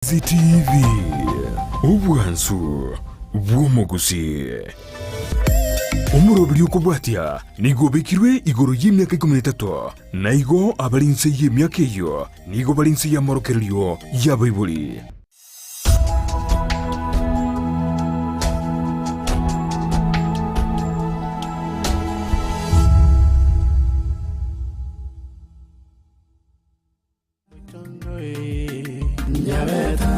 TV ubwansu bw'omugusi omurobiri okubwatya nigo bekirwe igoro y'emyaka 13 naigo abalinse y'emyaka eyo nigo balinse y'amarokereryo y'abaibuli Nyabeta,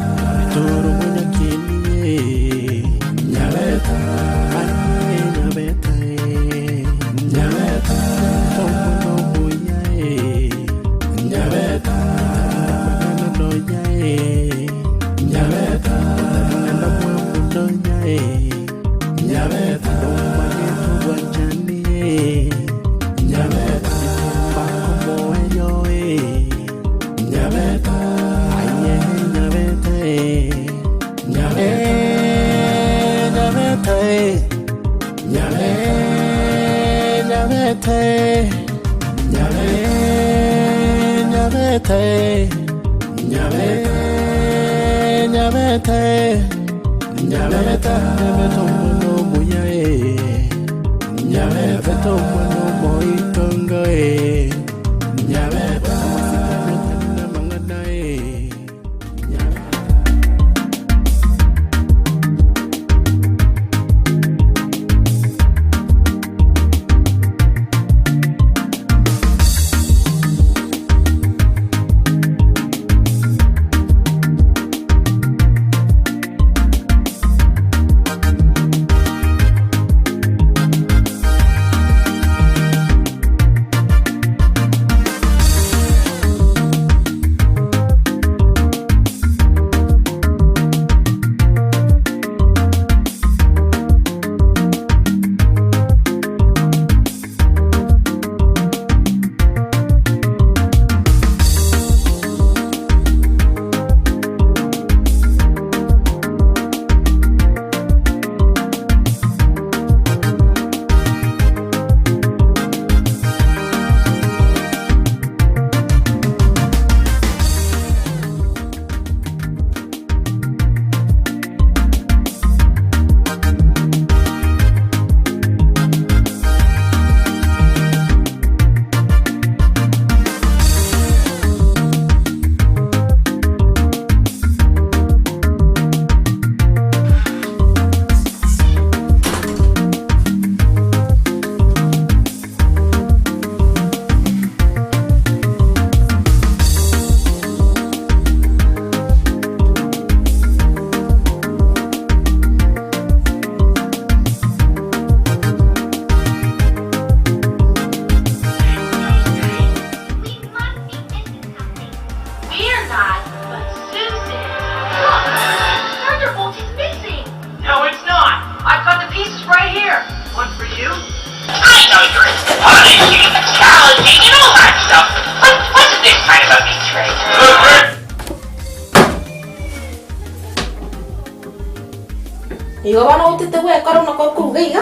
toro mwenye kini, Nyabeta, Nyabeta, Nyabeta, tomo moya, Nyabeta, noya, Nyabeta, noya, Nyabeta, wajani, Nyabeta, bako moyo, Nyabeta. Iyo bana utete we karo na ko kuruga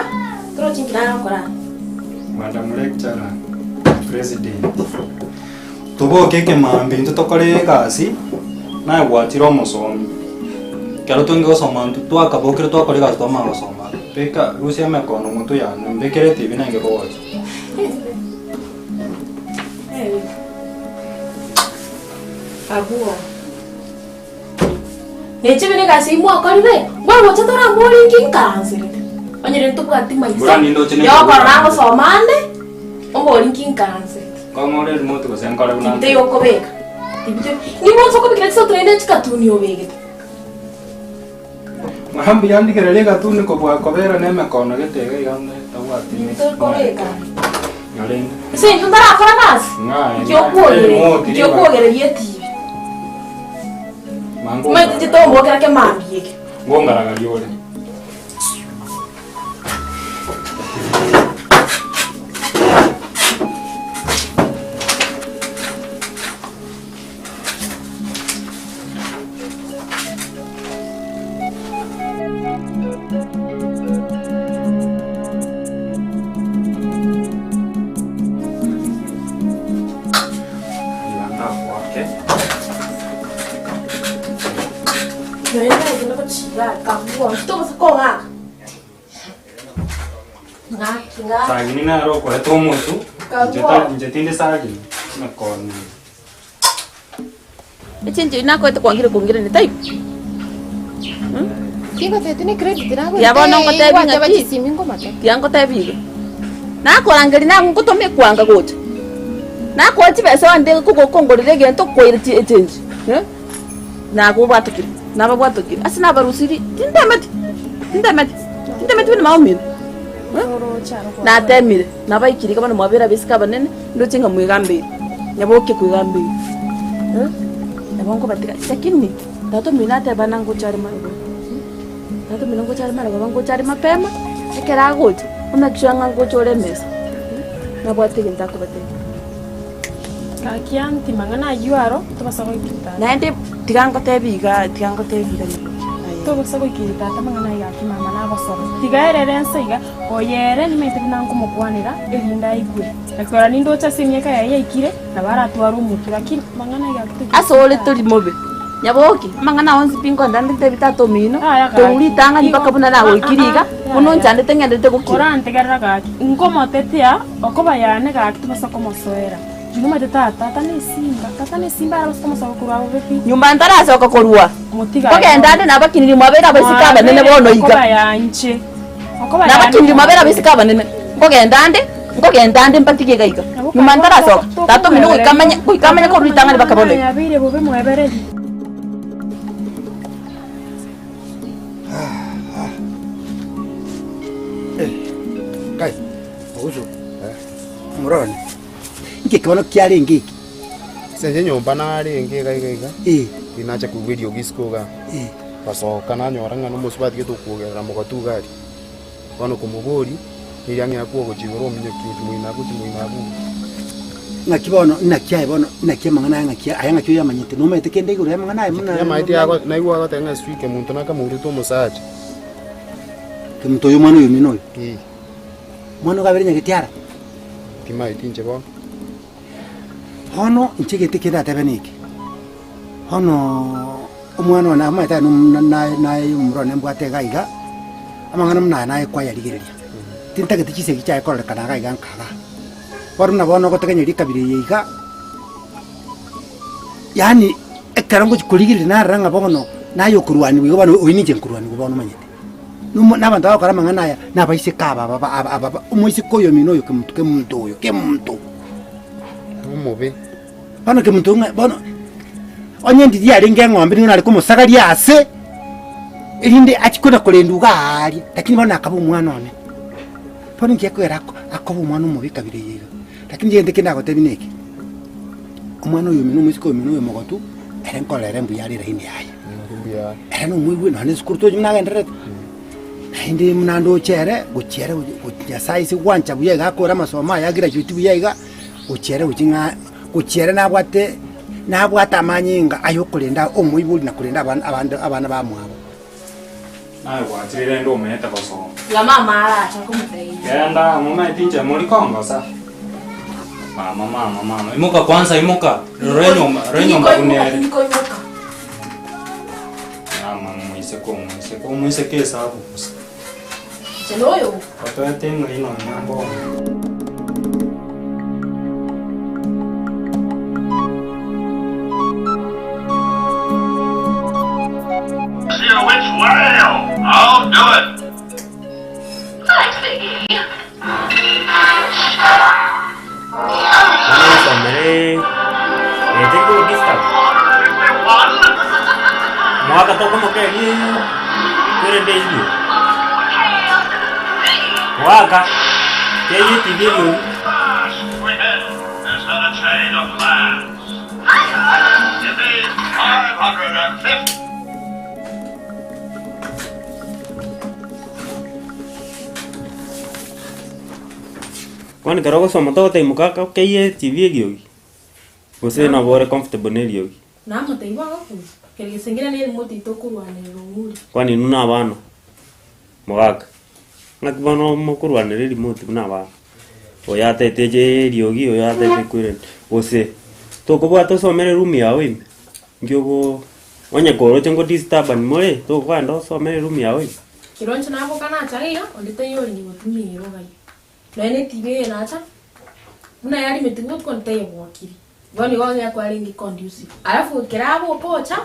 tro chinkina nakora Madam Lecturer President tuboke ke mambi ntutokore gasi na gwatiro musomi kero tunge gosoma twakabokire twakore gasi twama gosoma peka rusia mekono muntu ya mbekere TV nange ko wacho abuo Echebene kasi mwa karibe bwa chatora mori kinkanse onyere ntubwati maisa yo korana somande ombori kinkanse komore remote gosenkore buna tite yokobeka tibite ni monso ko bikira tsotrende chikatuni obege mahambi yandikere lega tuni ko bwa kobera ne mekono getege igande tawati tokobeka yalende se ndara akora nasi yo kuogere yeti Mate te tomo que era mambi. Ngongara galiole. Ndio ndio kuchiga kabwa. Tuko konga. Nga. Sagini na ro ko to motu. Njetinde sagini. Na kon. Echenje inako ete kwangire kungire ni type. Kinga tetine credit na ko. Ya bono ko tebi ngati. ngati Simingo mate. Tiango tebi. Na ko angeli na ngutome kwanga gocha. Na ko chibesa wande ko kongorire gento kwire echenje. Na ko batukire. Na babatukire. Asina barusiri. Tindamati ni maumiro. Na temire. Na baikiri kama mwabera bisika banene ndo chinga mwigambire. Nyaboke kwigambire. Nabongo batika. Lakini tato minate banango chari marago. Tato minango chari marago bango chari mapema. Ekera gocha. Una kishanga gochore mesa. Na bwatike ntako batike. Kakianti mangana yuaro tubasa ko ikita. Naende tigango tebiga. Tubasa ko ikita tamangana yaki mama na basoro. Tigaere rensiga oyere ni mete nango mukwanira elinda igure. Ekora nindo cha simyeka ya ikire na baratwara umutu lakini mangana yaki. Asole tuli mobe. Nyaboki mangana onzi pingo ndande tebita tomino. Tuli tanga ni bakabuna nawo ikiriga. Uno nchande tengende ko kira. Orante garraga ngomo tetia okoba yane ga tubasa ko mosoera. Nyuma tata ni simba arabasa ko mosoera kurwa bepi. Nyumba ndara asoka korua. Mutiga. Kogenda ande nabakiniri mwabera basika banene bono iga. Okoba yanje. Nabakiniri mwabera basika banene. Kogenda ande mpatike gaiga. Nyumba ndara asoka. Tato mino ikamanya ko ritanga ni bakabone. Yabire bobe mwebere. Kai, ozo. Murone. Iki kibono kyali ngiki. Senje nyomba nari nge gaiga. Inacha ku video giskoga. Pasoka na nyoranga no musubati geto kugera mu katugari. Wano kumugori iriange akuo gochigoro munye kitu muina ku. Ngakibono inakia ibono inakia mangana ngakia ayanga cyo yamanyete no mete kende iguru yamangana muna. Yamaiti yako naigwa gatenga swike muntu nakamuruto musaje. Kimuto yo mwana yo minoyo. Mwana gabere nyagetiara. Timaiti nchebo. Hono nchigete kida tabeniki. Hono umwana na mata na umrone mbwate gaiga. Amangana muna na kwa yaligereria. Tinta getichise gicha ekora kana gaiga nkaga. Waruna bono gotegenya likabire yiga. Yani ekarango kuligire na ranga bono nayo kurwani wigo bano oyinije kurwani bono manyete. N'abantu bakora amangana aya nabayise kaba aba umuyise koyo minoyo ke muntu umubi bano ke muntu bano onye ndi yari ngengombe ni nari kumusagari ase irinde akikona kulenduga ari lakini bana akaba umwana one bano ngiye kwera akaba umwana umubi kabire yiga lakini ngende kenda gotebineke umwana uyu mino musiko mino mogotu erenkolere mbu yari rahini aya era no mwiwe no neskurto jimna ngendere hindi mnando chere size wancha buyega akora masoma ya graduate buyega uchere uchinga uchere nabwata amanyinga ayo kulenda omwibuli na kulenda abana bamwabo Nawe watirire ndo umeta baso. La mama ara cha kumutei. Yanda mama itinje muri kongo sa. Mama. Imuka kwanza imuka. Renyo mbunere. Mama muise kesa hapo. Cheloyo. Watoe tengo ino nyambo. See a which way? I'll do it. Thanks, Biggie. Waka, sweethead, there's been a change of plans. Give me 550. Kwani karogo somo tote mukaka keye TV gyogi. Gusii na bore comfortable ne gyogi. Na mutei wa ku. Kile singina ni muti tokurwane runguri. Kwani nuna abana. Mugaka. Ngakibano mukurwane ri muti na abana. Oya teteje gyogi oya tete kwire. Gusii. Tokobwa tosomere room yawe. Ngyogo Onye koro chengo disturb an more to kwa ndo so me room ya oi. Kironcho na boka na chagia olita yori ni gotumi yero gai. No ene tibe na cha. Muna yari metingo konta yebo wakiri. Boni wangu ya kwa ringi conducive. Alafu kirabo pocha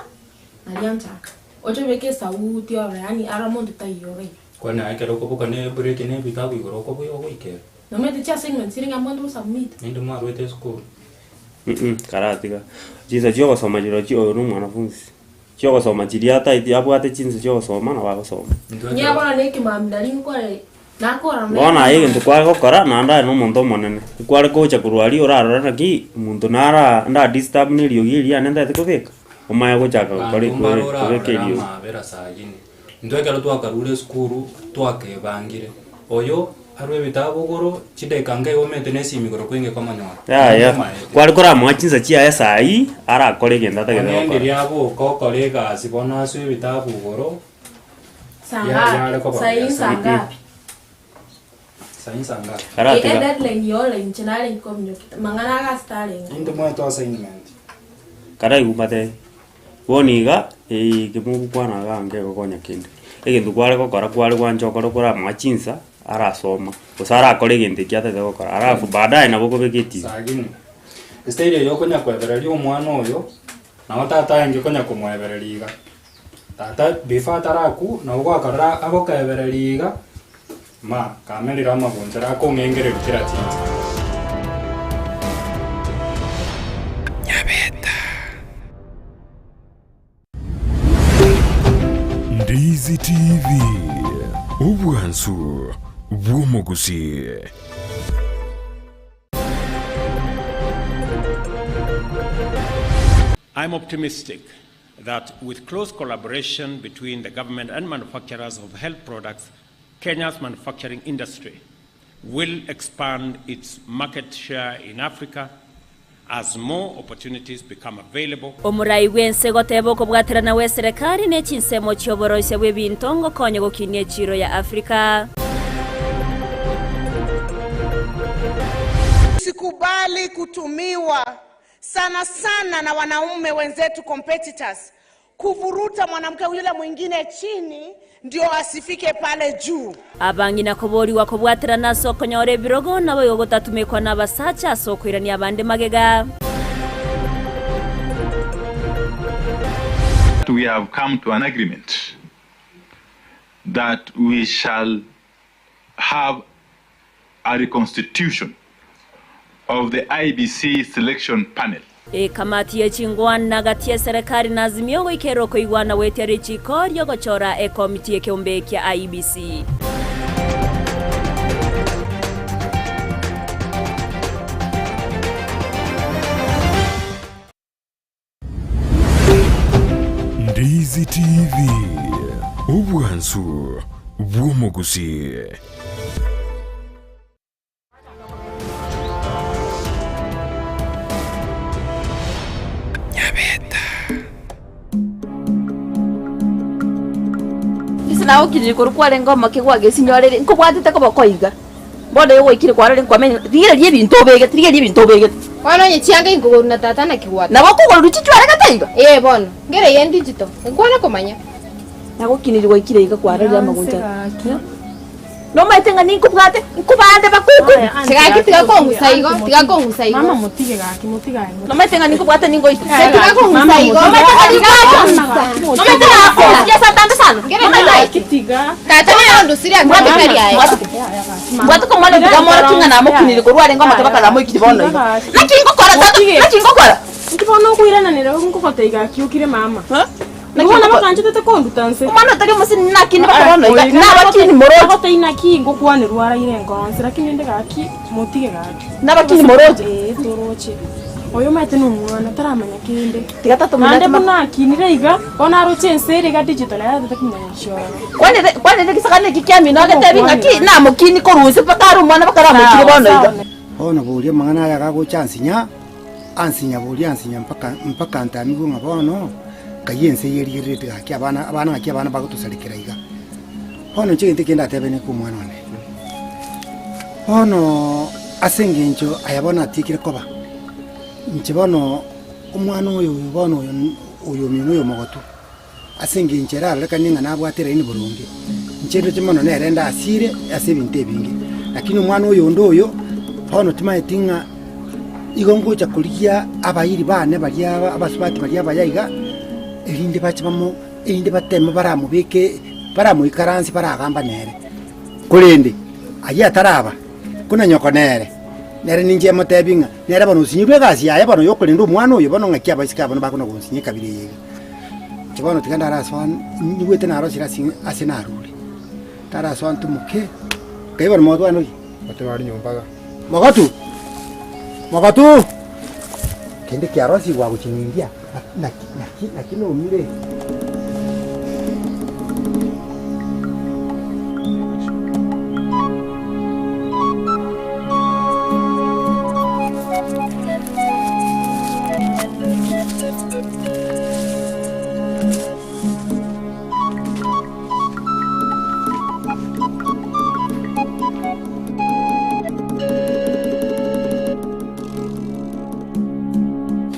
na liamchaka. Ocho beke sauti ora yani aramondo tayo gai. Kwa na akero ko buka ne break ne bitabu igoro ko buyo ko ikero. No me te cha segment siringa mwandu submit. Ndio maro ete school. Karatika. Jinsa choko soma jiro chio no mwanafunzi. Choko soma chiriata iti abwate jinsa choko soma na wako soma. Nya bora neki mamdali nkore nakora mwe. Bona yeye ndo kwa gokora na nda no muntu monene. Kware kocha kurwali orara na ki muntu nara nda disturb ni rio giri anenda tikubika. Omaya gochaka kore kubekerio. Mabera sayini. Ndwekero twakarure skuru twakebangire. Oyo harwe bitabo goro chidekanga omete nesimi goro kwenge komanywa. Ya. Kwari kora mwachinza chia sai ara kore genda ta genda. Ndi yabo ko kolega sibona swe bitabo goro. Sanga. Sanga. Sanga. Karatika. Deadline yola inchinale nkomnyo. Mangana ga starting. Ndo mwa to assignment. Karai gumate. Woniga kimungu kwana gange gokonya kindi. Egindu kware gokora kware kwancho kora mwachinza ara soma. Usara akore gindi kiate gokora. Arafu baadaye nabo kobeketi. Sagini. Stage yo konya kwebereri omwana oyo. Na tata nge konya kumwebereriga. Tata bifataraku na ugo akara agokebereriga. Ma kamerira magonjera ko ngengere bikira tinzi. Nyabeta. Ndizi TV. Ubwansu bw'omugusi. I'm optimistic that with close collaboration between the government and manufacturers of health products, Kenya's manufacturing industry will expand its market share in Africa as more opportunities become available. Omurai wense gotebo kubwatirana we serikali ne chinsemo cyoboroise we bintongo konye gokinie chiro ya Afrika. Sikubali kutumiwa sana na wanaume wenzetu competitors kuvuruta mwanamke yule mwingine chini ndio asifike pale juu. Abangi na kobori wa kubwatirana soko nyore birogo nabo yogotatumekwa nabasacha soko irani abande magega. We have come to an agreement that we shall have a reconstitution of the IBC selection panel. Kamati ya chingwana gati ya serikali na Azimio ikero koigwana wetere chikorio gochora komiti ya kiombe kia IBC. Ndizi TV. Ubwansu bw'omugusi. Naho kiriko rukware ngoma kigwage sinyorere nkubwatite ko bakoiga bodo yo ikire kwarere nkwamenye riye bintu bege Wano nyechianga ingogoro na tata na kiwata na bakugoro ruchichware gataiga bono ngere ye digital ngwana komanya nago kinirirwa ikire iga kwarere amagunja no maitenga ni nkubwate nkubande bakuku sigaki tiga kongusa igo Mama mutige gaki no maitenga ni nkubwate ningo ite tiga kongusa igo no maitenga ya satanda sana ngere na kitiga tata na ndo siria ngwate kari aye ngwate ko mwana ngamora kinga na mokiniriko rware ngoma tabaka na moikiti bono nakingo kora Nkibono kuirana nero nkukota igaki ukire mama Nikuona bakanje tete kondutanse Mwana tari musini nakini bakorona na bakini moroje Gota inaki ngokwane rwara ire ngonse lakini ndega gaki mutige gaki na bakini moroje toroche Oyo mate no mwana taramanya kinde tigatatu mwana muna kinire iga ona roche nsere ga digital ya tete kimenyesho kwane ndikisakane kikyami no gatebi ngaki na mukini koruze pakaru mwana bakara mukiri bono iga ono bulia mangana ya gago chansinya ansinya mpaka ntami go ngabono kayense yerirete gaki abana gaki abana bagutusalikira iga ono chiginte kenda tebene ku mwana one ono asengencho ayabona tikire koba nchibono umwana uyu bono uyu mino yo mogotu asinge inchera reka ninga nabwatira ini Burundi nchendo chimono nerenda asire ase binte bingi lakini umwana uyo ndoyo hono timaitinga igongo cha kulia abayiri bane balia abasubati balia bayayiga elinde bachibamo elinde batema baramubike baramwikaransi baragamba nere kulinde aya taraba kuna nyoko nere ninje motebinga nere bano sinyirwe gasi aya bano yokulinda umwana uyo bano ngakia basika bano bakuna gonsinyika kabiri chibono tikanda raswan niwete naro sirasi asenarule taraswan tumuke kaibar modwa no batwari nyumbaga Magatu kende kiarosi wa kuchingia na kino umire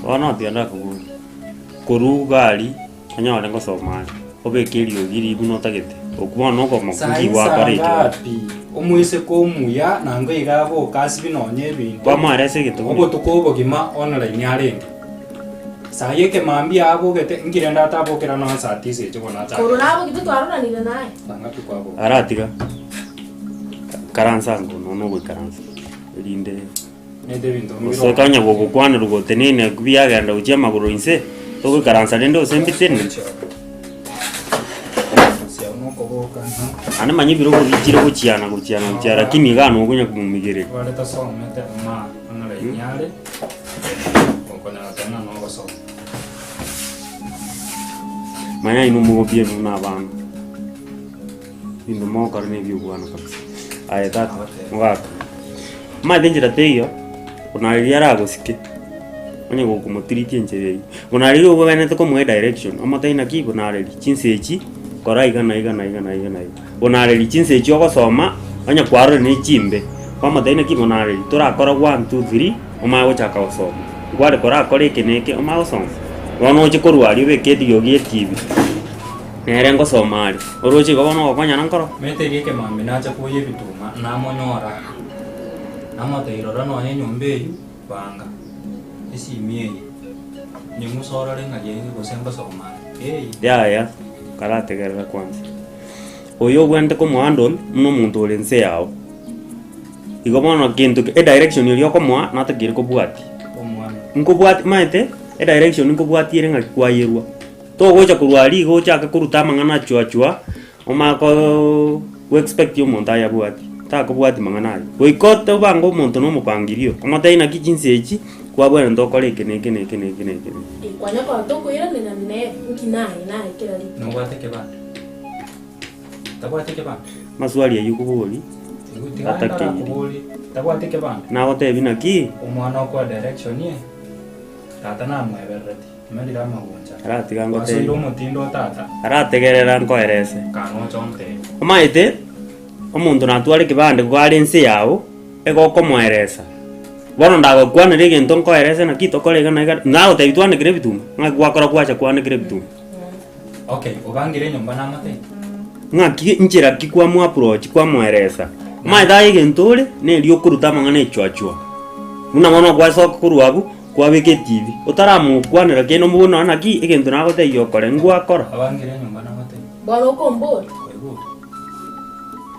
Wana tianda kuru gari anya wale ngosoma obekerio giri buno tagete okubona uko makugi wa pareke omwise ko muya nango igabo kasi binonye bintu kwa marese gitu obo tukobo gima online arenge saye ke mambi abo gete ngirenda tabokera na satise cyo bona ta kuru nabo gitu twarona ni naye tanga tukwabo aratiga karansa ngo no karansa rinde nede bintu so kanya gogo kwana rugo tenene kubiagenda uche maguru inse to karansa rende sembitene ana manyi biro kubikira kuchiana lakini gano kunya kumumigere wale tasomete ma anale nyale konkona tena no goso manya ino mubie na bana ino mo karne byo kwana kabisa aya tata ngaka ma denjira teyo kunaliria ragosike onye gokumutiritie ncherei kunaliria ugo bene to komwe direction amataina ki kunaliria chinsechi kora igana bonareli chinse cyo gosoma anya kwaro ni chimbe kwa mataina ki bonareli turakora 1 2 3 oma gochaka gosoma gware kora akore keneke oma gosoma wono chikorwa ari beketi yogie TV nere ngosoma ari orochi gobono gokonya nankoro meterie ke mambe nacha kuye bituma namonyora namoteirora no nyombe yu banga esimie ni musoro renga yenge gosemba soma ya karategerera kwanza oyo gwente ko mwandol muno muntu olense yao igomono kintu direction yo komwa natakire ko bwati nko bwati maite direction nko bwati renga kwayerwa to gocha kurwari gocha ka kuruta mangana chwa omako we expect yo muntu ya bwati ta ko bwati mangana we kote bango muntu no mupangirio amataina kijinseji kwa bwana ndokole kene kwanya kwa toko ira nene nkinaye kila lipo no wateke ba tabwateke ba maswali yukubuli atake tabwateke ba na wote binaki umwana kwa direction ye tata na mweberati medira mabonja arati gango te wasiro mutindo tata arategerera nkoerese kano chonte omaite omuntu natware kibande gwari nsi yao egoko mweresa bono ndago kwana rege ntonko erese na kito kolega na ote bitwane kire bituma ngakwa kwacha kwana kire bituma okay ubangire nyumba na mate ngaki injira kikwa mu approach kwa mweresa mai dai gentore ne rio kuruta mangane chwachwa muna mono kwa so kuruabu kwa beke TV utaramu kwana rege no muno na ki egento na gote yo kore ngwa kora abangire nyumba na mate balo kombo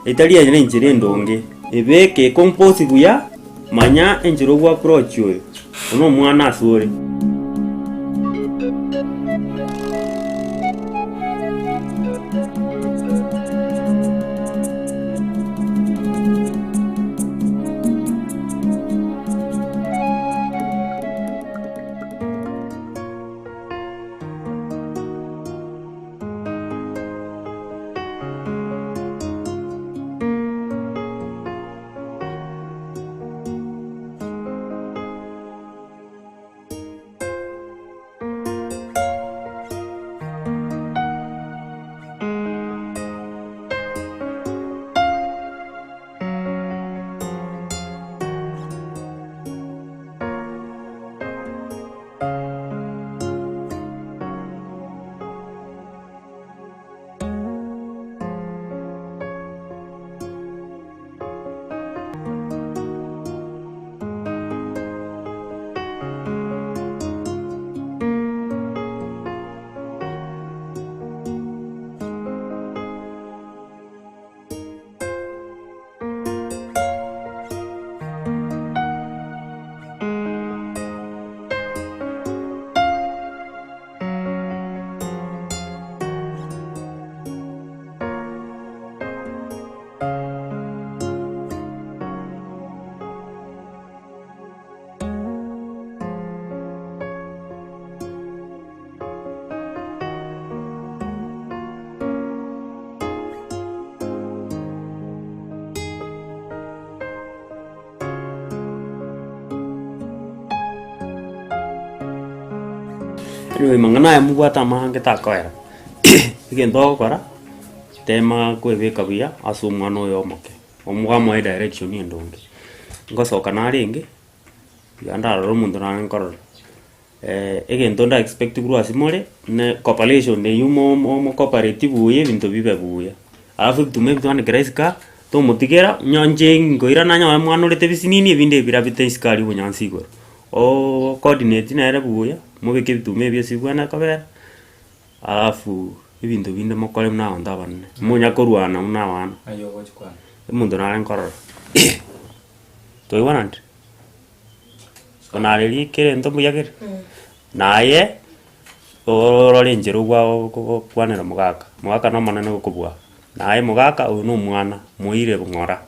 italia ne injire ndonge ebeke compose buya manya enjiro gwa approach yo uno mwana asore Anyway, mangana ya mubata mahange takoera. Igendo kora tema kwebeka bia asumwana oyo omoke. Omuga mo direction ni ndonge. Ngosoka nari inge. Yanda ro mundu na nkoro. Igendo nda expect guru asimole ne cooperation ne yumo cooperative uye bintu bibe buya. Alafu tume bitwane grace to mutigera nyonje ngoira nanya mwana urete bisinini ebinde birabite iskari bunyansi igoro. O coordinate na era buya mubike bitume bya sibwana kabera. Alafu ibintu binde mokole mna onda banne munya korwana mna wana ayo gochkwana mundu na nkoro to iwanant konareli kere ntombu yakere naye orore njero gwa kwanera mugaka no manene gukubwa naye mugaka uyu no mwana muire bungora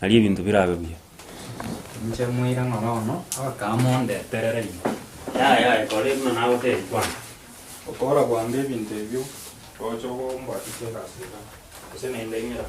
ali ibintu birabe bya nje muira ngono abakamonde terere ya kole mna nawo te kwana okora kwande ibintu ebyo ocho bomba tikekasira ese nende ngira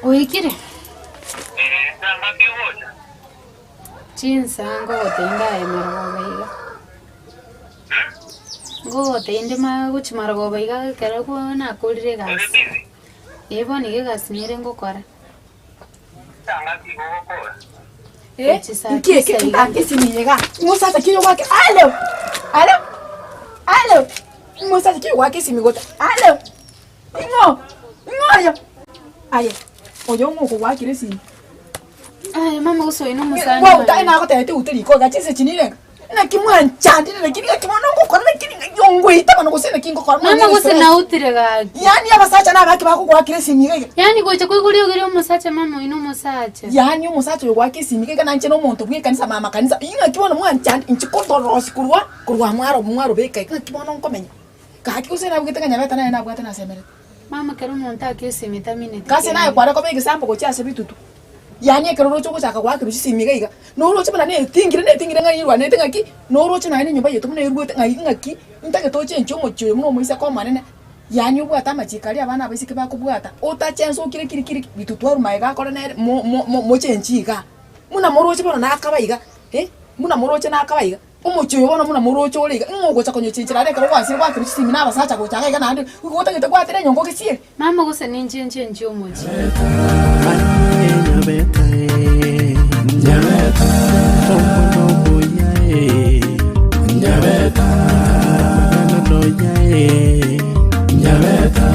Uikire? Chinsa ngote indaye maragobaiga. Ngote inde maguchi maragobaiga kera ko na kulire gas. Ebo ni gas nire ngokora. Nkie kesi ninyega. Musasa kiyo wake. Alo. Musasa kiyo wake simigota. Alo. Ngoyo. Aye. Oyo ngoko wakire sini. Ay mama uso ino musana. Wa utai na ko tete uteri ko gachise chinire. Na kimwan chandi na kini kimono ngoko na kini yongwe itama ngo sene kingo ko. Mama gose na utire ga. Yani abasacha na baki bako wakire sini ga. Yani gocha kwiguri ogiri umusacha mama ino musacha. Yani umusacha yo wakire sini ga na ncheno muntu bwe kanisa mama kanisa. Inga kimono mwan chandi inchikoto rosi kurwa mwaro beka kimono nkomenya. Kaki usena bugitanga Nyabeta na na bwata na semere. Mama kero monta akisi vitamine. Kasi naye kwara ko bege sampo ko cyase bitutu. Yani kero rocho ko chaka kwakira usimiga iga. No rocho bana ne tingire ngai yirwa ne tengaki. No rocho na ne nyumba yetu mune yirwa ngai ngaki. Ntage to chencho mocho muno muisa ko manene. Yani ubwata machikali abana abisike bakubwata. Ota chenso kiri bitutu aru maiga ko ne mo chenchiga. Muna morocho bana nakabaiga. Muna morocho nakabaiga. Umucho yobona muna morocho oliga ngogo chakonyo chinchira reka rwasire kwakira usimi naba sacha ko chaka iga nandi. Ukota ngite kwatire nyongo kisiye. Mama gose ninje umuchi. Nyabeta Nyabeta Tomo boyae Nyabeta no yae Nyabeta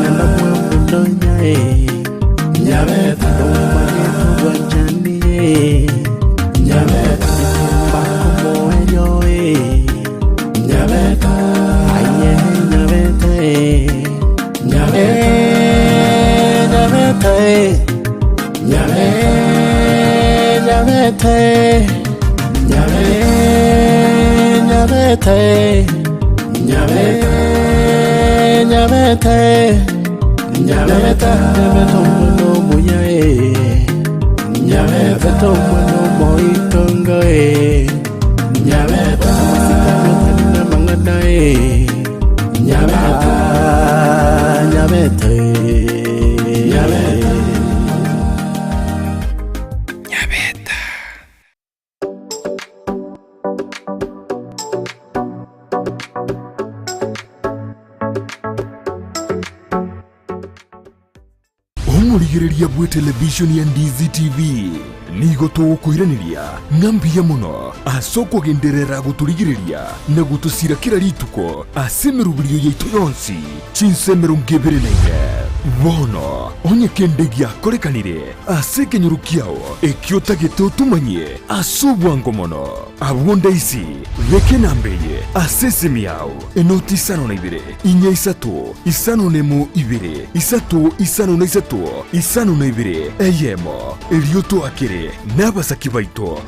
na mwapo yae Nyabeta no wajani Nyabeta bako moyo Nyabeta aye Nyabeta Nyabeta Nyabeta mwana moyae Nyabeta mwana moitonga Nyabeta masikano tanina manganae Nyabeta, Nyabeta, Nyabeta. Omurigereria bwe television ya Ndizi TV nigo tugukwiraniria ng'ambia muno asoko genderera guturigireria na gutusira kira rituko asemerubirio yaitu yonsi chinsemero ngebereneire bono onye kendegia korekanire asekenyuru kiao ekiotagete utumanye asubwango mono abwonda isi veke nambeye asesemi yao enoti isano na ibere inya isatu isano nemu ibere isatu isano na isatu isano na ibere eyemo elioto akere n'abasaki baito